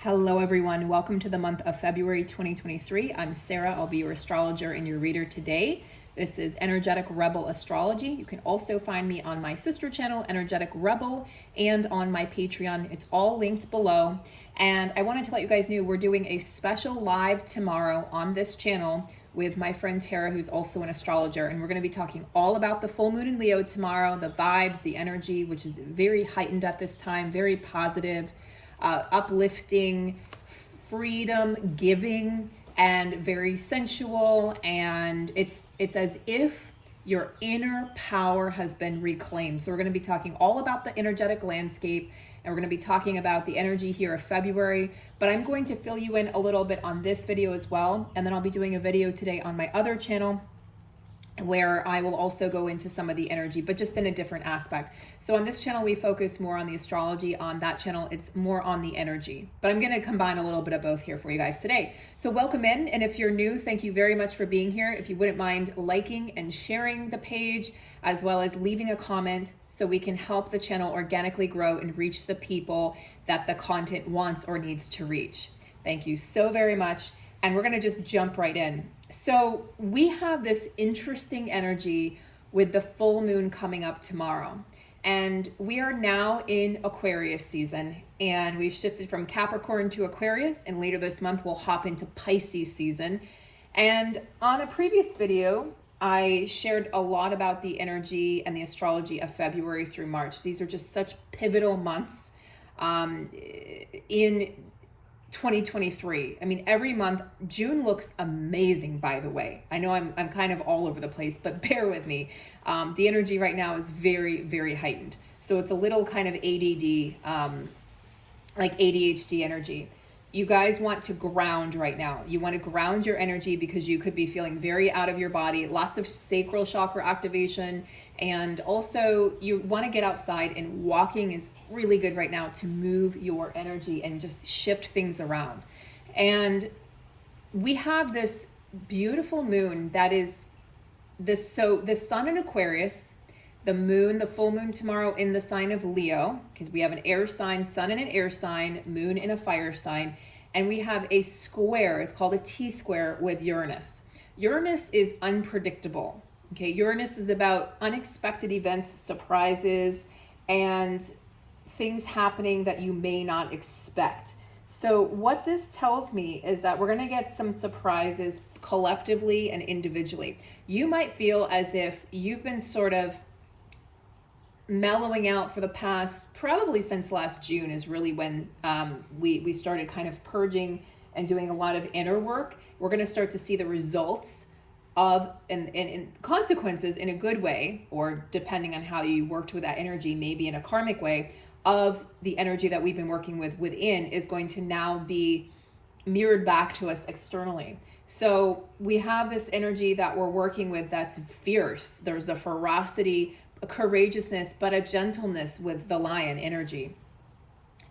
Hello everyone, welcome to the month of February 2023. I'm Sarah, I'll be your astrologer and your reader today. This is Energetic Rebel Astrology. You can also find me on my sister channel, Energetic Rebel, and on my Patreon. It's all linked below. And I wanted to let you guys know we're doing a special live tomorrow on this channel with my friend Tara, who's also an astrologer. And we're going to be talking all about the full moon in Leo tomorrow, the vibes, the energy, which is very heightened at this time, very positive. Uplifting, freedom giving, and very sensual, and it's as if your inner power has been reclaimed. So we're going to be talking all about the energetic landscape, and we're going to be talking about the energy here of February, but I'm going to fill you in a little bit on this video as well, and then I'll be doing a video today on my other channel where I will also go into some of the energy, but just in a different aspect. So on this channel, we focus more on the astrology. On that channel, it's more on the energy. But I'm going to combine a little bit of both here for you guys today. So welcome in. And if you're new, thank you very much for being here. If you wouldn't mind liking and sharing the page, as well as leaving a comment so we can help the channel organically grow and reach the people that the content wants or needs to reach. Thank you so very much. And we're going to just jump right in. So we have this interesting energy with the full moon coming up tomorrow. And we are now in Aquarius season, and we've shifted from Capricorn to Aquarius, and later this month we'll hop into Pisces season. And on a previous video, I shared a lot about the energy and the astrology of February through March. These are just such pivotal months in 2023. I mean, every month. June looks amazing, by the way. I know I'm kind of all over the place, but bear with me. The energy right now is very, very heightened. So it's a little kind of ADD, like ADHD energy. You guys want to ground right now. You want to ground your energy because you could be feeling very out of your body, lots of sacral chakra activation. And also you want to get outside, and walking is really good right now to move your energy and just shift things around. And we have this beautiful moon that is this. So the sun in Aquarius, the moon, the full moon tomorrow in the sign of Leo, because we have an air sign, sun in an air sign, moon in a fire sign, and we have a square, it's called a T-square with Uranus. Uranus is unpredictable. Okay, Uranus is about unexpected events, surprises, and things happening that you may not expect. So what this tells me is that we're going to get some surprises collectively and individually. You might feel as if you've been sort of mellowing out for the past, probably since last June is really when we started kind of purging and doing a lot of inner work. We're going to start to see the results of and consequences in a good way, or depending on how you worked with that energy, maybe in a karmic way, of the energy that we've been working with within is going to now be mirrored back to us externally. So we have this energy that we're working with that's fierce. There's a ferocity, a courageousness, but a gentleness with the lion energy.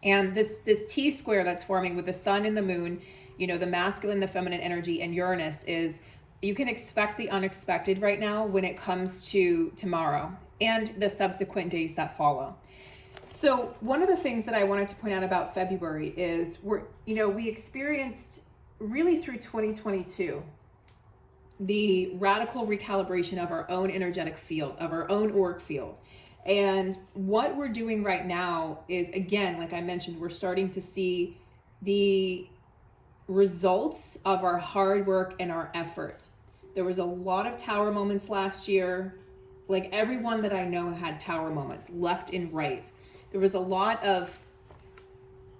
And this T-square that's forming with the sun and the moon, you know, the masculine, the feminine energy, and Uranus is, you can expect the unexpected right now when it comes to tomorrow and the subsequent days that follow. So one of the things that I wanted to point out about February is we experienced really through 2022 the radical recalibration of our own energetic field, of our own auric field. And what we're doing right now is, again, like I mentioned, we're starting to see the results of our hard work and our effort. There was a lot of tower moments last year. Like, everyone that I know had tower moments left and right. There was a lot of,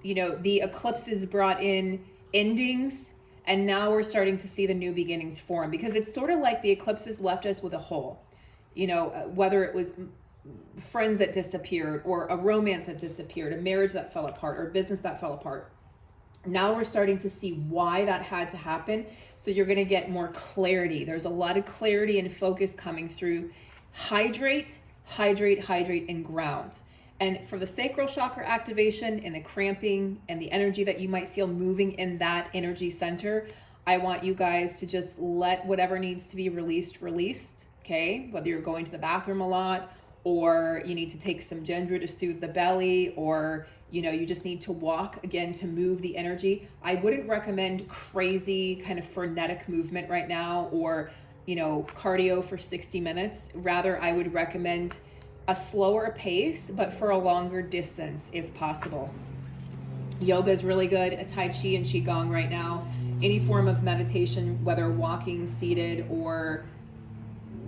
the eclipses brought in endings, and now we're starting to see the new beginnings form, because it's sort of like the eclipses left us with a hole, whether it was friends that disappeared, or a romance that disappeared, a marriage that fell apart, or business that fell apart. Now we're starting to see why that had to happen. So you're going to get more clarity. There's a lot of clarity and focus coming through. Hydrate, hydrate, hydrate, and ground. And for the sacral chakra activation and the cramping and the energy that you might feel moving in that energy center, I want you guys to just let whatever needs to be released, okay? Whether you're going to the bathroom a lot, or you need to take some ginger to soothe the belly, or You know, you just need to walk again to move the energy. I wouldn't recommend crazy kind of frenetic movement right now, or, you know, cardio for 60 minutes. Rather, I would recommend a slower pace, but for a longer distance if possible. Yoga is really good, Tai Chi and Qigong right now. Any form of meditation, whether walking, seated, or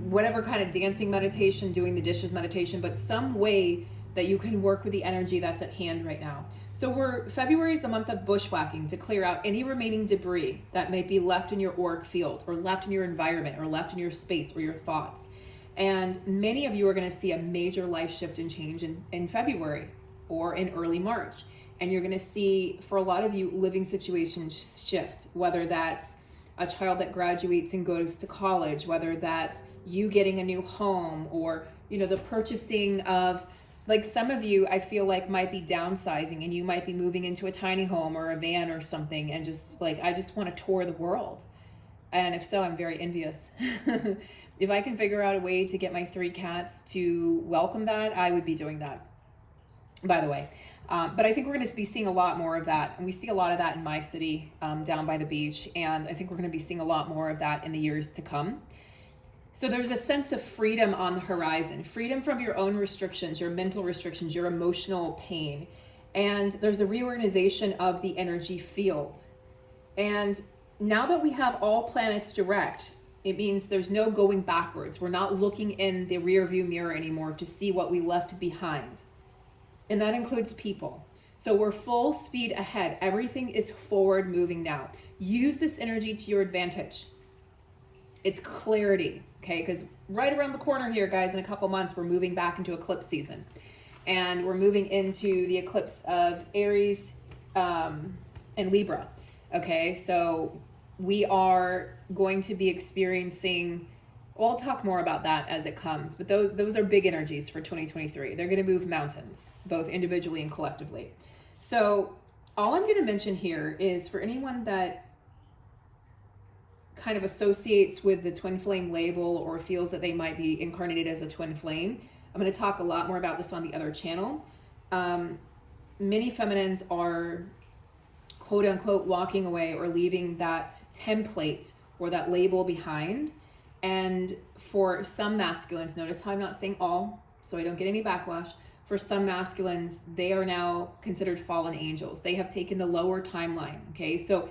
whatever kind of dancing meditation, doing the dishes meditation, but some way that you can work with the energy that's at hand right now. So February is a month of bushwhacking to clear out any remaining debris that may be left in your auric field, or left in your environment, or left in your space, or your thoughts. And many of you are going to see a major life shift and change in February or in early March. And you're going to see, for a lot of you, living situations shift, whether that's a child that graduates and goes to college, whether that's you getting a new home, or, you know, the purchasing of, like, some of you I feel like might be downsizing and you might be moving into a tiny home or a van or something, and just like, I just want to tour the world. And if so, I'm very envious. If I can figure out a way to get my 3 cats to welcome that, I would be doing that, by the way. But I think we're going to be seeing a lot more of that. And we see a lot of that in my city, down by the beach. And I think we're going to be seeing a lot more of that in the years to come. So there's a sense of freedom on the horizon, freedom from your own restrictions, your mental restrictions, your emotional pain. And there's a reorganization of the energy field. And now that we have all planets direct, it means there's no going backwards. We're not looking in the rear view mirror anymore to see what we left behind. And that includes people. So we're full speed ahead. Everything is forward moving now. Use this energy to your advantage. It's clarity, okay? Because right around the corner here, guys, in a couple months, we're moving back into eclipse season. And we're moving into the eclipse of Aries and Libra, okay? So we are going to be experiencing, well, I'll talk more about that as it comes, but those are big energies for 2023. They're going to move mountains, both individually and collectively. So all I'm going to mention here is, for anyone that kind of associates with the twin flame label or feels that they might be incarnated as a twin flame, I'm going to talk a lot more about this on the other channel. Many feminines are, quote unquote, walking away or leaving that template or that label behind. And for some masculines, notice how I'm not saying all, so I don't get any backlash. For some masculines, they are now considered fallen angels. They have taken the lower timeline, okay? So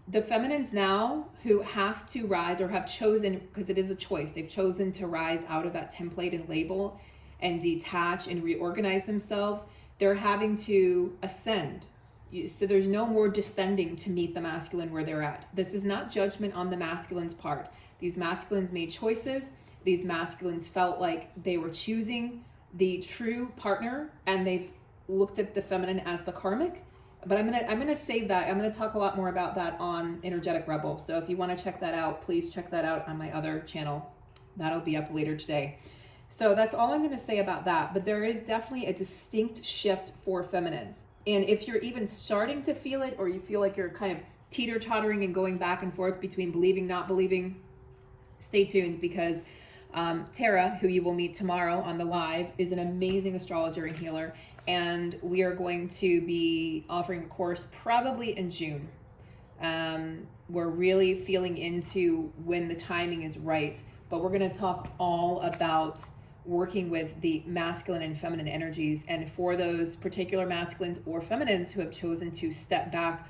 the feminines now who have to rise, or have chosen, because it is a choice, they've chosen to rise out of that template and label and detach and reorganize themselves, they're having to ascend. So there's no more descending to meet the masculine where they're at. This is not judgment on the masculine's part. These masculines made choices. These masculines felt like they were choosing the true partner, and they've looked at the feminine as the karmic. But I'm gonna save that. I'm gonna talk a lot more about that on Energetic Rebel. So if you want to check that out, please check that out on my other channel. That'll be up later today. So that's all I'm gonna say about that. But there is definitely a distinct shift for feminines. And if you're even starting to feel it, or you feel like you're kind of teeter-tottering and going back and forth between believing, not believing, stay tuned, because Tara, who you will meet tomorrow on the live, is an amazing astrologer and healer. And we are going to be offering a course probably in June. We're really feeling into when the timing is right, but we're going to talk all about working with the masculine and feminine energies. And for those particular masculines or feminines who have chosen to step back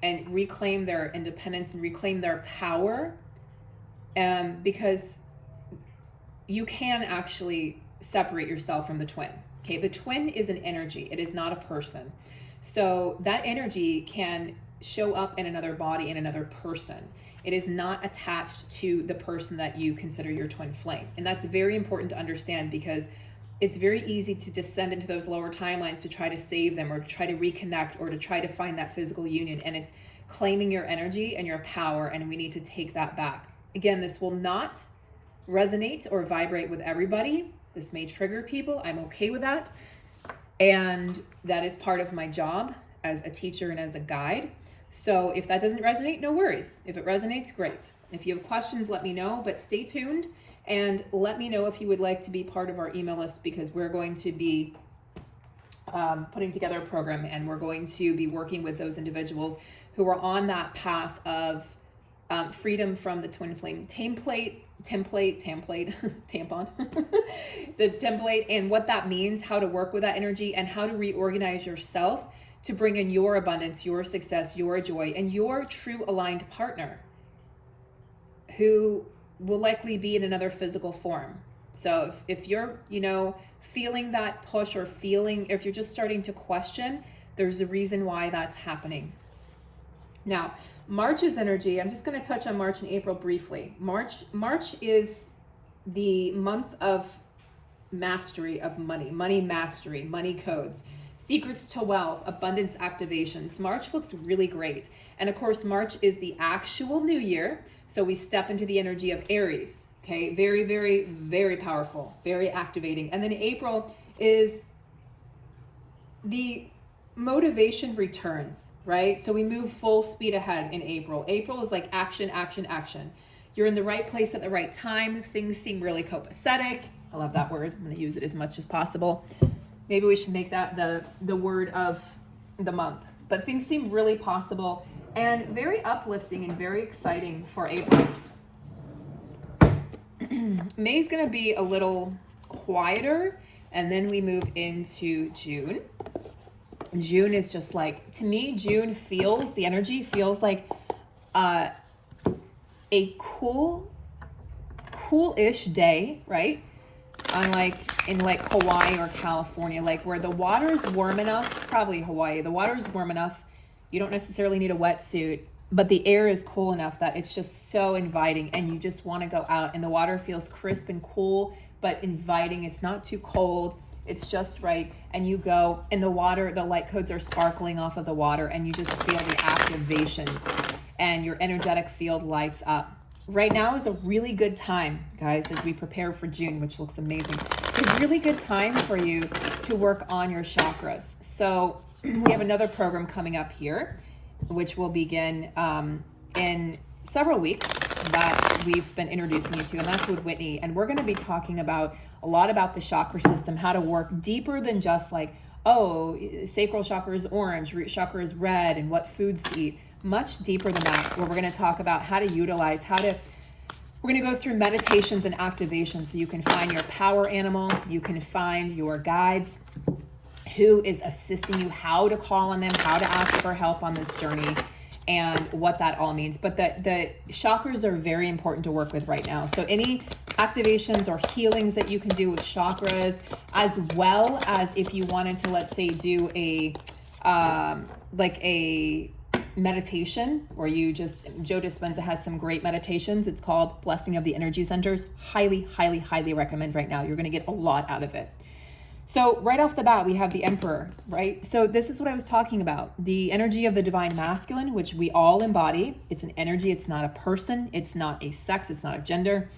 and reclaim their independence and reclaim their power, because you can actually separate yourself from the twin. Okay, the twin is an energy. It is not a person. So that energy can show up in another body, in another person. It is not attached to the person that you consider your twin flame. And that's very important to understand, because it's very easy to descend into those lower timelines to try to save them, or to try to reconnect, or to try to find that physical union. And it's claiming your energy and your power, and we need to take that back. Again, this will not resonate or vibrate with everybody. This may trigger people. I'm okay with that. And that is part of my job as a teacher and as a guide. So if that doesn't resonate, no worries. If it resonates, great. If you have questions, let me know, but stay tuned and let me know if you would like to be part of our email list, because we're going to be putting together a program, and we're going to be working with those individuals who are on that path of freedom from the twin flame tampon, the template, and what that means, how to work with that energy, and how to reorganize yourself to bring in your abundance, your success, your joy, and your true aligned partner who will likely be in another physical form. So if you're, feeling that push, or if you're just starting to question, there's a reason why that's happening. Now, March's energy, I'm just going to touch on March and April briefly. March is the month of mastery of money mastery, money codes, secrets to wealth, abundance activations. March looks really great. And of course, March is the actual new year. So we step into the energy of Aries. Okay, very, very, very powerful, very activating. And then April is the motivation returns, right? So we move full speed ahead in April. April is like action, action, action. You're in the right place at the right time. Things seem really copacetic. I love that word. I'm going to use it as much as possible. Maybe we should make that the word of the month. But things seem really possible and very uplifting and very exciting for April. May's going to be a little quieter, and then we move into June. June is just like, to me, June the energy feels like a cool-ish day, right? In Hawaii or California, like where the water's warm enough, probably Hawaii, the water's warm enough. You don't necessarily need a wetsuit, but the air is cool enough that it's just so inviting, and you just want to go out, and the water feels crisp and cool, but inviting. It's not too cold. It's just right. And you go, and the water, the light codes are sparkling off of the water, and you just feel the activations, and your energetic field lights up. Right now is a really good time, guys, as we prepare for June, which looks amazing. It's a really good time for you to work on your chakras. So we have another program coming up here, which will begin in several weeks, that we've been introducing you to, and that's with Whitney. And we're going to be talking about a lot about the chakra system, how to work deeper than just like, oh, sacral chakra is orange, root chakra is red, and what foods to eat. Much deeper than that, where we're going to talk about how to utilize, we're going to go through meditations and activations so you can find your power animal, you can find your guides, who is assisting you, how to call on them, how to ask for help on this journey, and what that all means. But the chakras are very important to work with right now. So any activations or healings that you can do with chakras, as well as if you wanted to, let's say, do a meditation, or Joe Dispenza has some great meditations. It's called Blessing of the Energy Centers. Highly, highly, highly recommend right now. You're going to get a lot out of it. So right off the bat, we have the Emperor, right? So this is what I was talking about. The energy of the divine masculine, which we all embody. It's an energy. It's not a person. It's not a sex. It's not a gender.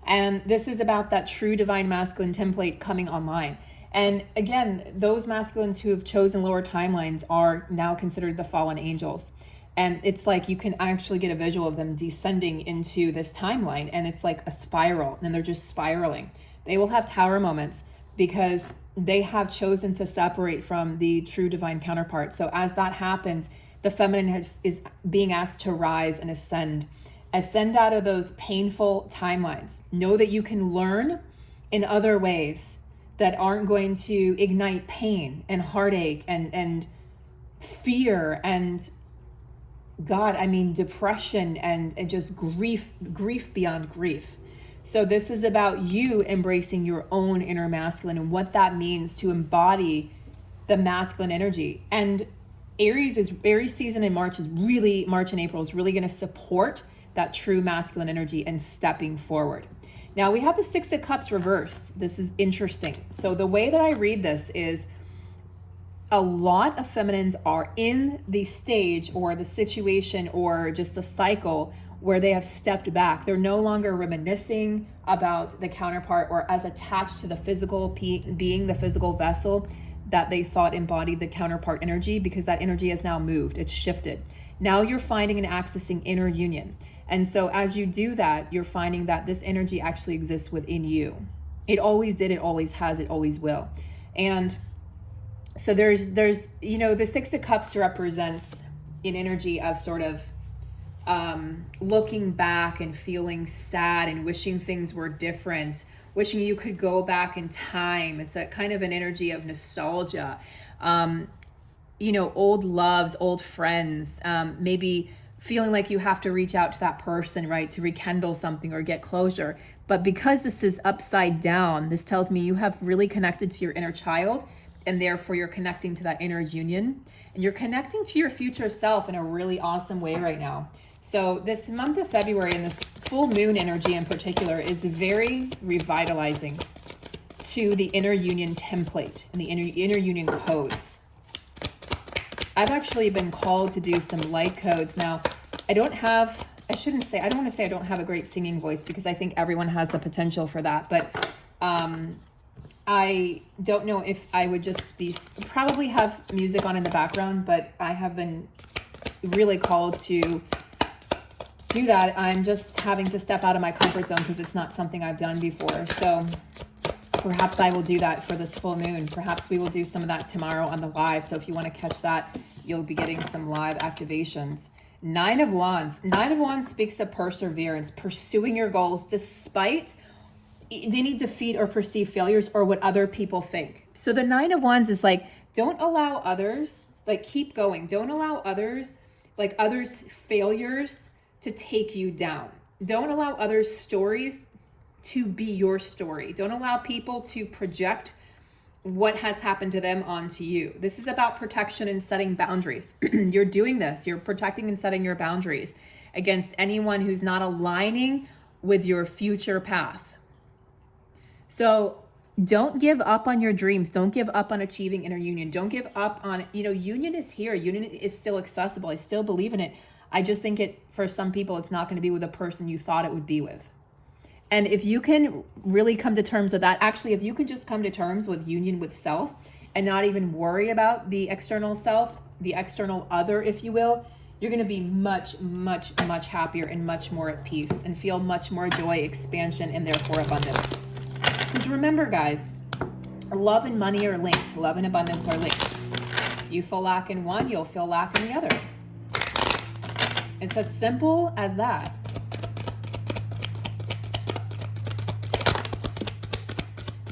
And this is about that true divine masculine template coming online. And again, those masculines who have chosen lower timelines are now considered the fallen angels. And it's like you can actually get a visual of them descending into this timeline, and it's like a spiral, and they're just spiraling. They will have tower moments because they have chosen to separate from the true divine counterpart. So as that happens, the feminine is being asked to rise and ascend out of those painful timelines. Know that you can learn in other ways that aren't going to ignite pain and heartache and fear and depression and just grief beyond grief. So this is about you embracing your own inner masculine and what that means to embody the masculine energy. And Aries season in March and April is really going to support that true masculine energy and stepping forward. Now we have the Six of Cups reversed. This is interesting. So the way that I read this is a lot of feminines are in the stage or the situation or just the cycle where they have stepped back. They're no longer reminiscing about the counterpart or as attached to the physical being, the physical vessel that they thought embodied the counterpart energy, because that energy has now moved, it's shifted. Now you're finding and accessing inner union. And so as you do that, you're finding that this energy actually exists within you. It always did, it always has, it always will. And So there's you know, the Six of Cups represents an energy of sort of looking back and feeling sad and wishing things were different, wishing you could go back in time. It's a kind of an energy of nostalgia. You know, old loves, old friends, maybe feeling like you have to reach out to that person, right, to rekindle something or get closure. But because this is upside down, this tells me you have really connected to your inner child, and therefore you're connecting to that inner union, and you're connecting to your future self in a really awesome way right now. So this month of February, and this full moon energy in particular, is very revitalizing to the inner union template and the inner union codes. I've actually been called to do some light codes. Now, I don't want to say I don't have a great singing voice, because I think everyone has the potential for that. But I don't know if I would just probably have music on in the background, but I have been really called to do that. I'm just having to step out of my comfort zone because it's not something I've done before. So perhaps I will do that for this full moon. Perhaps we will do some of that tomorrow on the live. So if you want to catch that, you'll be getting some live activations. Nine of Wands. Nine of Wands speaks of perseverance, pursuing your goals despite any defeat or perceived failures or what other people think. So the Nine of Wands is like, don't allow others, like, keep going. Don't allow others failures to take you down. Don't allow others' stories to be your story. Don't allow people to project what has happened to them onto you. This is about protection and setting boundaries. You're doing this. You're protecting and setting your boundaries against anyone who's not aligning with your future path. So don't give up on your dreams. Don't give up on achieving inner union. Don't give up on, union is here. Union is still accessible. I still believe in it. I just think for some people, it's not going to be with a person you thought it would be with. And if you can really come to terms with that, actually, if you can just come to terms with union with self and not even worry about the external self, the external other, if you will, you're going to be much, much, much happier and much more at peace and feel much more joy, expansion, and therefore abundance. Because remember, guys, love and money are linked. Love and abundance are linked. You feel lack in one, you'll feel lack in the other. It's as simple as that.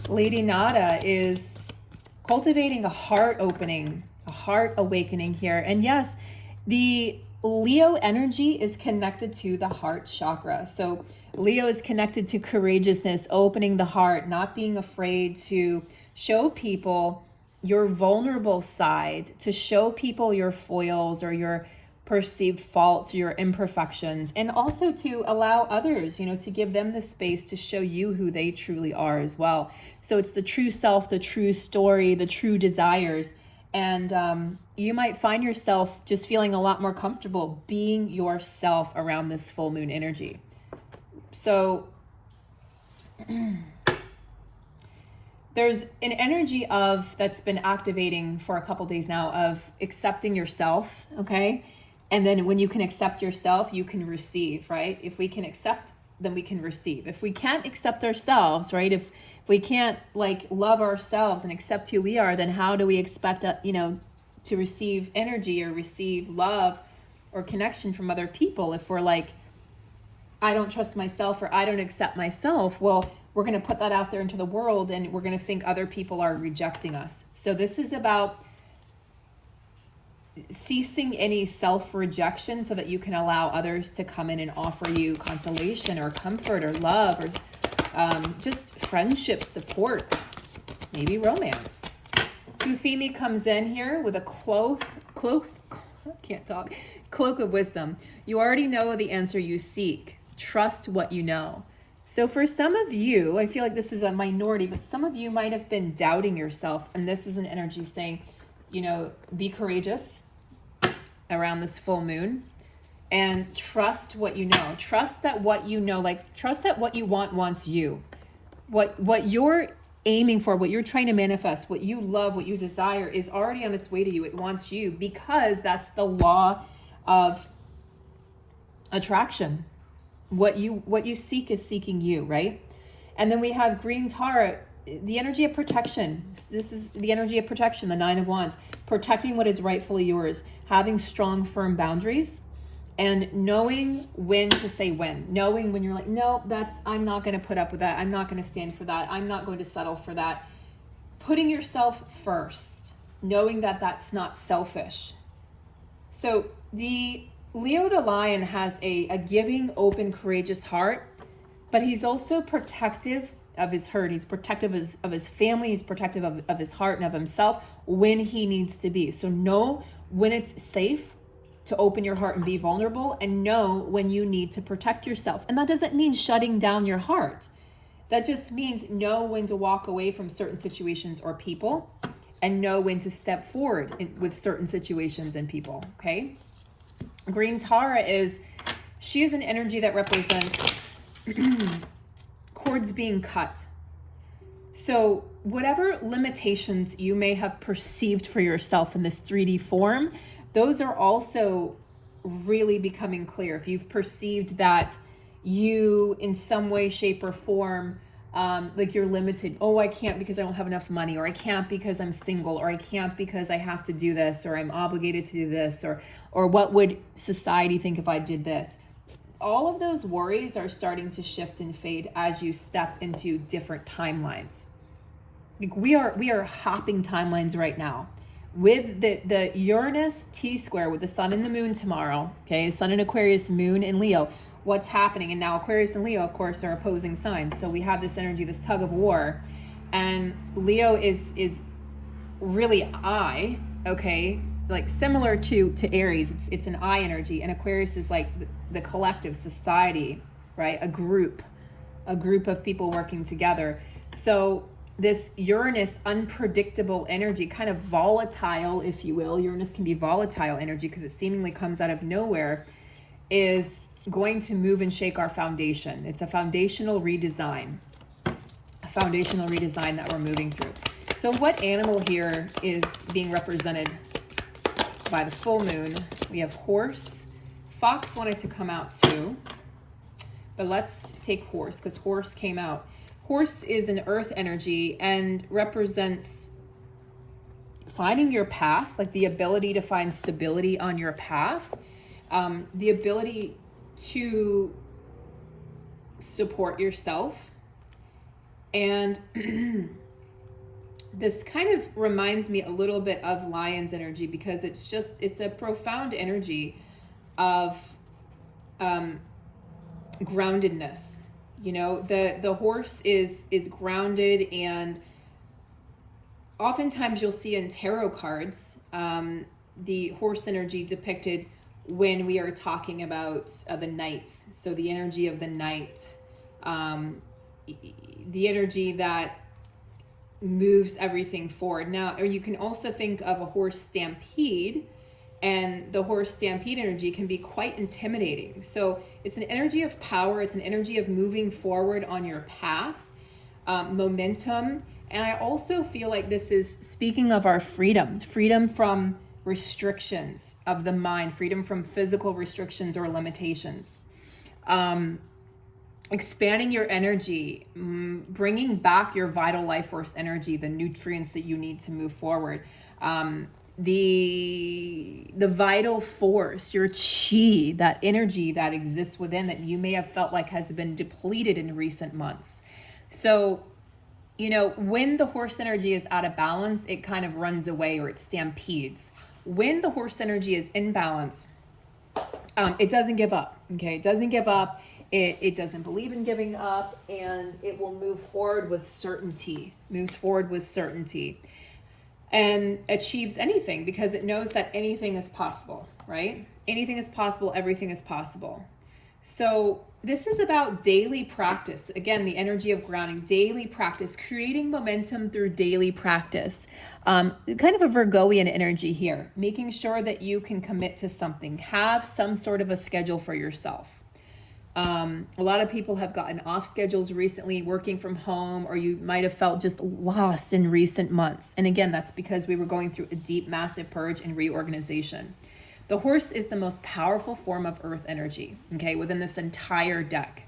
Lady Nada is cultivating a heart opening, a heart awakening here. And yes, the Leo energy is connected to the heart chakra. So Leo is connected to courageousness, opening the heart, not being afraid to show people your vulnerable side, to show people your foils or your perceived faults, your imperfections, and also to allow others, to give them the space to show you who they truly are as well. So it's the true self, the true story, the true desires. And you might find yourself just feeling a lot more comfortable being yourself around this full moon energy. So there's an energy that's been activating for a couple days now of accepting yourself, okay? And then when you can accept yourself, you can receive, right? If we can accept, then we can receive. If we can't accept ourselves, right? If we can't love ourselves and accept who we are, then how do we expect, to receive energy or receive love or connection from other people? If we're I don't trust myself or I don't accept myself, well, we're going to put that out there into the world and we're going to think other people are rejecting us. So this is about ceasing any self-rejection so that you can allow others to come in and offer you consolation or comfort or love or just friendship, support, maybe romance. Euphemia comes in here with a cloak of wisdom. You already know the answer you seek. Trust what you know. So for some of you, I feel like this is a minority, but some of you might have been doubting yourself. And this is an energy saying, be courageous around this full moon and trust what you know. Trust that what you know, trust that what you want wants you. What you're aiming for, what you're trying to manifest, what you love, what you desire is already on its way to you. It wants you because that's the law of attraction. What you seek is seeking you, right? And then we have green tarot the energy of protection. This is the energy of protection, the Nine of Wands. Protecting what is rightfully yours, having strong, firm boundaries, and knowing when to say when. Knowing when you're like, no, I'm not going to put up with that. I'm not going to stand for that. I'm not going to settle for that. Putting yourself first, knowing that that's not selfish. So the Leo the Lion has a giving, open, courageous heart, but he's also protective of his herd. He's protective of his family. He's protective of his heart and of himself when he needs to be. So know when it's safe to open your heart and be vulnerable, and know when you need to protect yourself. And that doesn't mean shutting down your heart. That just means know when to walk away from certain situations or people, and know when to step forward with certain situations and people, okay? Green Tara she is an energy that represents cords being cut. So whatever limitations you may have perceived for yourself in this 3D form, those are also really becoming clear. If you've perceived that you in some way, shape, or form, like you're limited. Oh, I can't because I don't have enough money, or I can't because I'm single, or I can't because I have to do this, or I'm obligated to do this, or what would society think if I did this? All of those worries are starting to shift and fade as you step into different timelines. Like we are hopping timelines right now. With the Uranus T-square with the sun and the moon tomorrow, okay, sun in Aquarius, moon in Leo, what's happening? And now Aquarius and Leo, of course, are opposing signs. So we have this energy, this tug of war. And Leo is really I, okay, like similar to Aries. It's an I energy. And Aquarius is like the collective society, right? A group of people working together. So this Uranus unpredictable energy, kind of volatile, if you will. Uranus can be volatile energy because it seemingly comes out of nowhere, is going to move and shake our foundation. It's a foundational redesign that we're moving through. So what animal here is being represented by the full moon? We have horse. Fox wanted to come out too, but let's take horse because horse came out. Horse is an earth energy and represents finding your path, like the ability to find stability on your path, the ability to support yourself. And this kind of reminds me a little bit of Lion's energy because it's a profound energy of groundedness. You know, the horse is grounded, and oftentimes you'll see in tarot cards the horse energy depicted when we are talking about the knights. So the energy of the knight, the energy that moves everything forward. Now, or you can also think of a horse stampede, and the horse stampede energy can be quite intimidating. So it's an energy of power. It's an energy of moving forward on your path, momentum. And I also feel like this is speaking of our freedom from restrictions of the mind, freedom from physical restrictions or limitations. Expanding your energy, bringing back your vital life force energy, the nutrients that you need to move forward. The vital force, your chi, that energy that exists within that you may have felt like has been depleted in recent months. So, you know, when the horse energy is out of balance, it kind of runs away or it stampedes. When the horse energy is in balance, it doesn't give up, okay? It doesn't give up. It doesn't believe in giving up, and it will move forward with certainty, and achieves anything because it knows that anything is possible, right? Anything is possible, everything is possible. So this is about daily practice. Again, the energy of grounding, daily practice, creating momentum through daily practice. Kind of a Virgoian energy here, making sure that you can commit to something, have some sort of a schedule for yourself. A lot of people have gotten off schedules recently, working from home, or you might have felt just lost in recent months. And again, that's because we were going through a deep, massive purge and reorganization. The horse is the most powerful form of earth energy, okay, within this entire deck.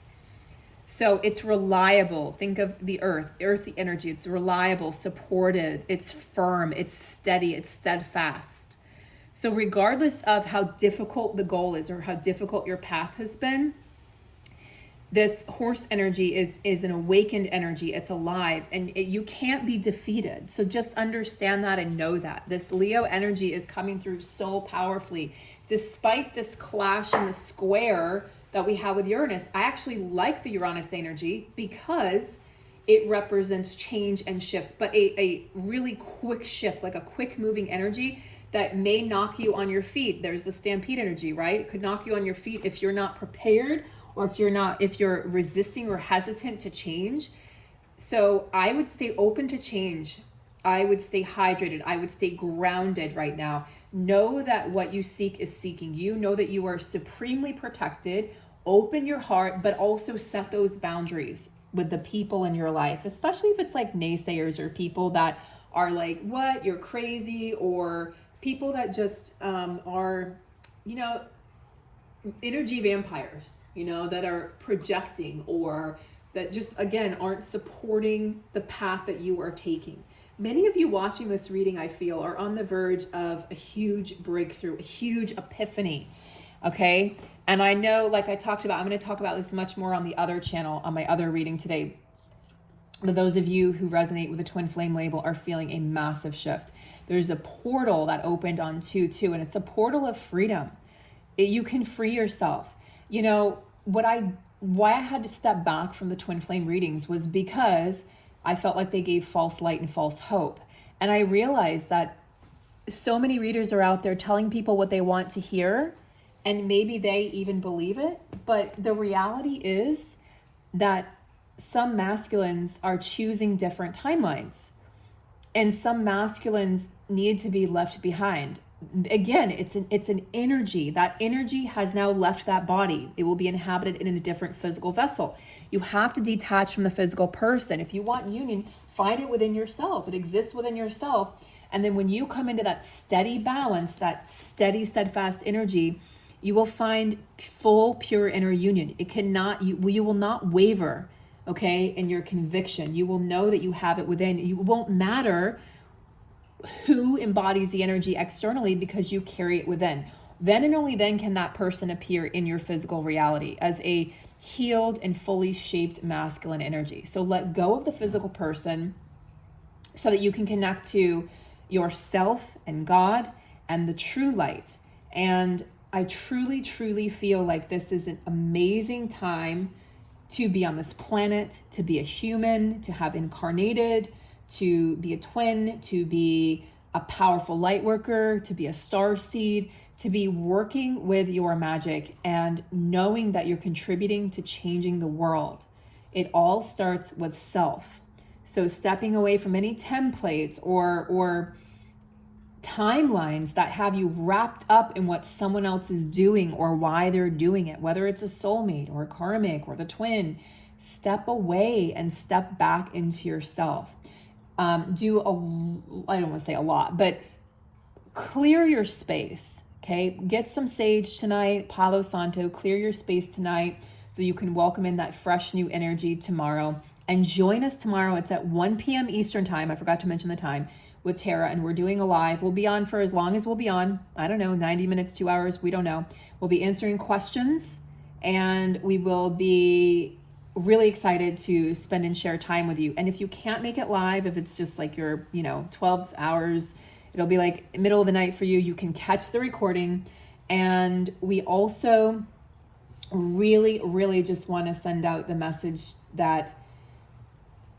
So it's reliable. Think of the earthy energy. It's reliable, supported, it's firm, it's steady, it's steadfast. So regardless of how difficult the goal is or how difficult your path has been, this horse energy is an awakened energy. It's alive, and you can't be defeated. So just understand that and know that. This Leo energy is coming through so powerfully. Despite this clash in the square that we have with Uranus, I actually like the Uranus energy because it represents change and shifts, but a really quick shift, like a quick moving energy that may knock you on your feet. There's the stampede energy, right? It could knock you on your feet if you're not prepared, or if you're resisting or hesitant to change. So I would stay open to change. I would stay hydrated. I would stay grounded right now. Know that what you seek is seeking you. Know that you are supremely protected. Open your heart, but also set those boundaries with the people in your life, especially if it's like naysayers or people that are like, what, you're crazy, or people that just are, energy vampires, that are projecting, or that just, again, aren't supporting the path that you are taking. Many of you watching this reading, I feel, are on the verge of a huge breakthrough, a huge epiphany, okay? And I know, like I talked about, I'm going to talk about this much more on the other channel, on my other reading today. But those of you who resonate with the twin flame label are feeling a massive shift. There's a portal that opened on 2/2, and it's a portal of freedom. You can free yourself. Why I had to step back from the twin flame readings was because I felt like they gave false light and false hope. And I realized that so many readers are out there telling people what they want to hear, and maybe they even believe it. But the reality is that some masculines are choosing different timelines, and some masculines need to be left behind. Again, it's an energy. That energy has now left that body. It will be inhabited in a different physical vessel. You have to detach from the physical person. If you want union, find it within yourself. It exists within yourself. And then when you come into that steady balance, that steady, steadfast energy, you will find full, pure inner union. You will not waver, okay, in your conviction. You will know that you have it within. You won't matter who embodies the energy externally, because you carry it within. Then and only then can that person appear in your physical reality as a healed and fully shaped masculine energy. So let go of the physical person so that you can connect to yourself and God and the true light. And I truly, truly feel like this is an amazing time to be on this planet, to be a human, to have incarnated, to be a twin, to be a powerful light worker, to be a star seed, to be working with your magic and knowing that you're contributing to changing the world. It all starts with self. So stepping away from any templates or timelines that have you wrapped up in what someone else is doing or why they're doing it, whether it's a soulmate or a karmic or the twin, step away and step back into yourself. I don't want to say a lot, but clear your space, okay? Get some sage tonight, Palo Santo, clear your space tonight so you can welcome in that fresh new energy tomorrow. And join us tomorrow. It's at 1 p.m. Eastern time. I forgot to mention the time, with Tara, and we're doing a live. We'll be on for as long as we'll be on. I don't know, 90 minutes, 2 hours, we don't know. We'll be answering questions, and we will be really excited to spend and share time with you. And if you can't make it live, if it's just like your 12 hours, it'll be like middle of the night for you, you can catch the recording. And we also really, really just want to send out the message that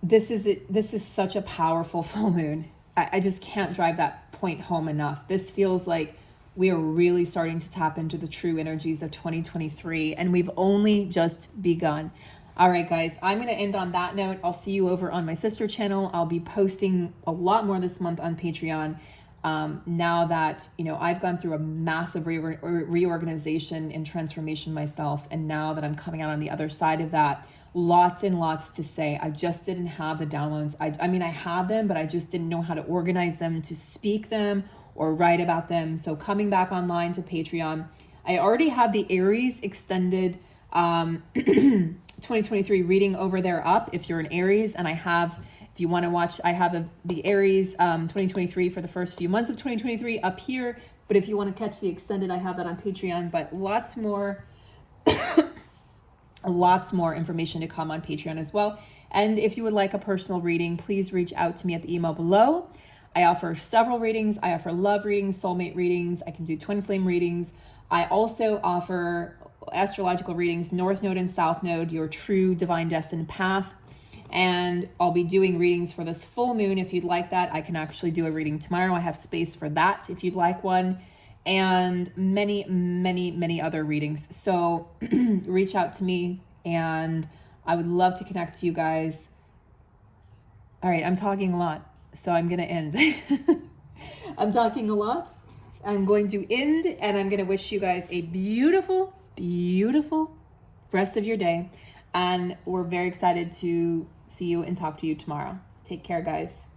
this is such a powerful full moon. I just can't drive that point home enough. This feels like we are really starting to tap into the true energies of 2023, and we've only just begun. All right, guys, I'm going to end on that note. I'll see you over on my sister channel. I'll be posting a lot more this month on Patreon. Now that, I've gone through a massive reorganization and transformation myself. And now that I'm coming out on the other side of that, lots and lots to say. I just didn't have the downloads. I mean, I had them, but I just didn't know how to organize them, to speak them or write about them. So coming back online to Patreon, I already have the Aries extended 2023 reading over there up if you're an Aries, and I have, if you want to watch, I have the Aries 2023 for the first few months of 2023 up here. But if you want to catch the extended, I have that on Patreon. But lots more information to come on Patreon as well. And if you would like a personal reading, please reach out to me at the email below. I offer several readings. I offer love readings, soulmate readings. I can do twin flame readings. I also offer astrological readings, North Node and South Node, your true divine destined path. And I'll be doing readings for this full moon. If you'd like that, I can actually do a reading tomorrow. I have space for that if you'd like one. And many, many, many other readings. So reach out to me and I would love to connect to you guys. All right, I'm talking a lot, so I'm going to end. I'm talking a lot. I'm going to end, and I'm going to wish you guys a beautiful, beautiful rest of your day. And we're very excited to see you and talk to you tomorrow. Take care, guys.